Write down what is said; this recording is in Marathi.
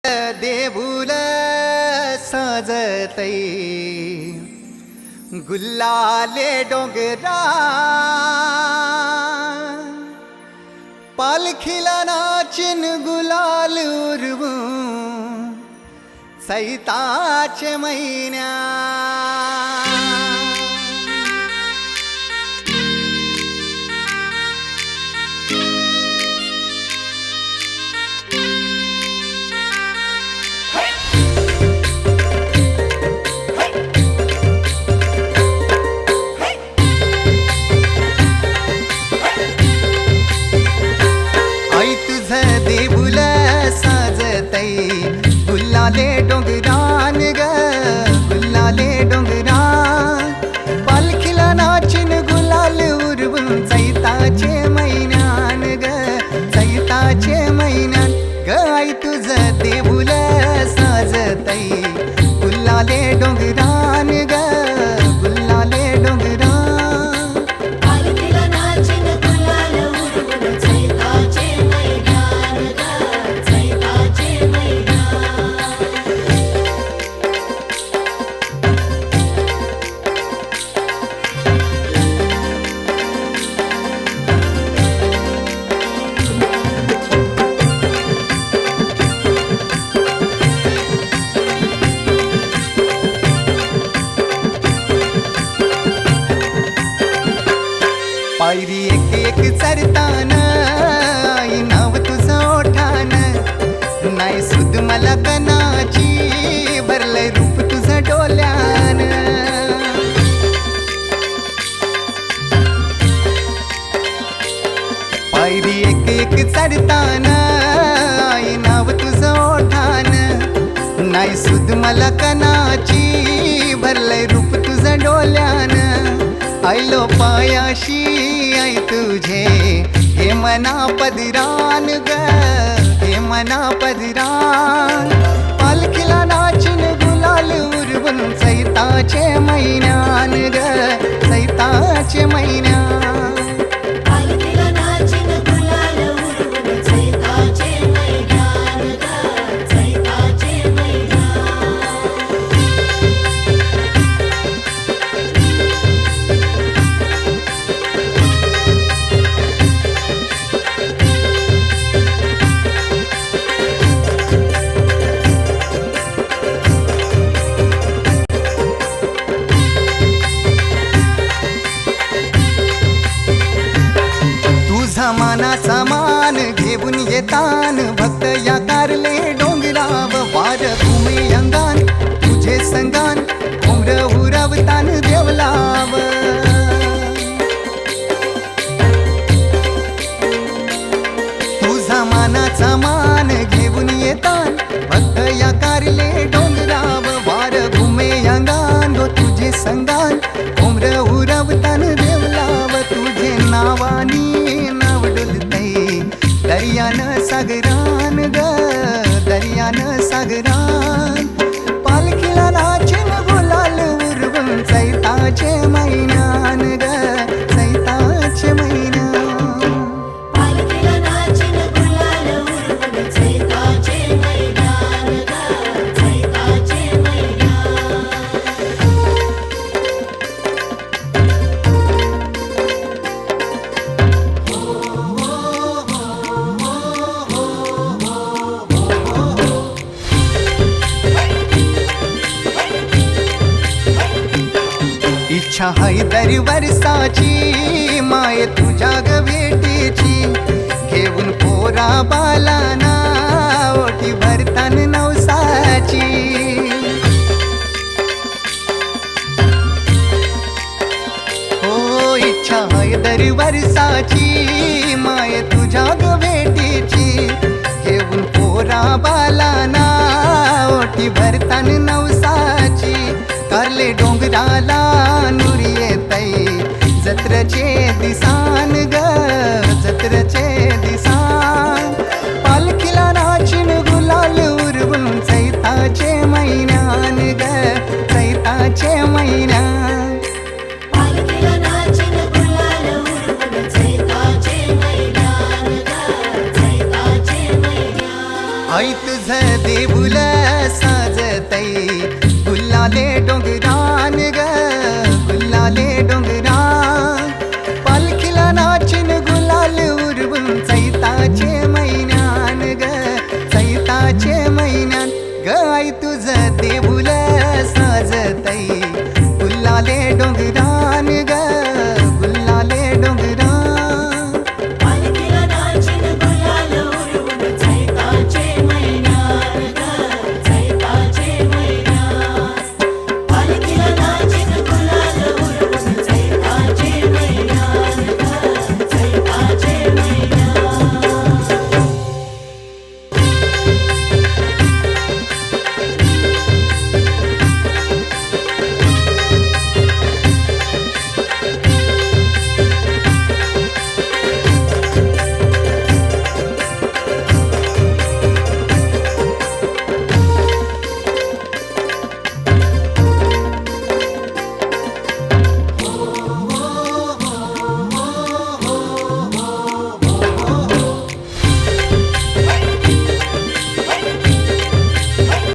देऊळ साजतई गुल्लाले डोंगरा पालखीला नाचिन गुलाल उरवू सैताचे महिन्या देऊळ साजतई गुल्लाले डोंगरान ग गुल्लाले डोंगरान पालखीला नाचिन गुलाल उरवून चैताचे महिन्यान ग चैताचे महिन्यान ग आई तुझं देऊळ साजतई गुल्लाले डोंगरान ग गुल्लाले डोंगरान पायरी एक एक चरतान आई नाव तुझं ओठान नाही सुद मला कनाची भरलंय रूप तुझं डोल्यान पायरी एक एक चरतान आई नाव तुझं ओठान नाही सुद मला कनाची भरलंय रूप तुझं डोल्यान आयलो पायाशी आई तुझे हे मना पदरान ग हे मना पदरान पालखीला नाचिन गुलाल उरवून चैताचे महिन्यान ग चैताचे महिन्यान मानाचा मान घेऊन येतान भक्त या कारले डोंगराव वार घुमे अंगान तुझे संगान उमर उरवतान देवलाव तुझा मानाचा मान घेऊन येतान भक्त या कारले डोंगराव वार घुमे अंगान गो तुझे संगान उमर उरवतान देवलाव तुझे नावानी दर्यान सागरान ग दर्यान सागरान पालखीला नाचिन गुलाल उरवून चैताचे महिन्यान ग चैताचे महिन्यान पालखीला नाचिन गुलाल उरवून चैताचे महिन्यान ग चैताचे महिन्यान इच्छा हाय दर वर्षाची माय तुझ्या ग भेटीची घेऊन पोरा बालाना ओठी भरतान नवसाची हो इच्छा हाय दर वर्षाची माय तुझ्या ग भेटीची घेऊन पोरा बालाना ओठी भरतान नवसाची कारले डोंगराला नुरी येतई जत्रचे दिसान ग जत्रचे दिसान पालखीला नाचिन गुलाल उरवून चैताचे महिन्यान ग चैताचे महिन्यान पालखीला नाचिन गुलाल उरवून चैताचे महिन्यान ग चैताचे महिन्यान आई देऊल साजतई गुल्लाले डोंगरान ग गुल्लाले डोंगरान पालखीला नाचिन गुलाल उडवून चैताचे महिन्यान ग चैताचे महिन्यान ग आई तुझं देऊल साजतई गुल्लाले डोंगरान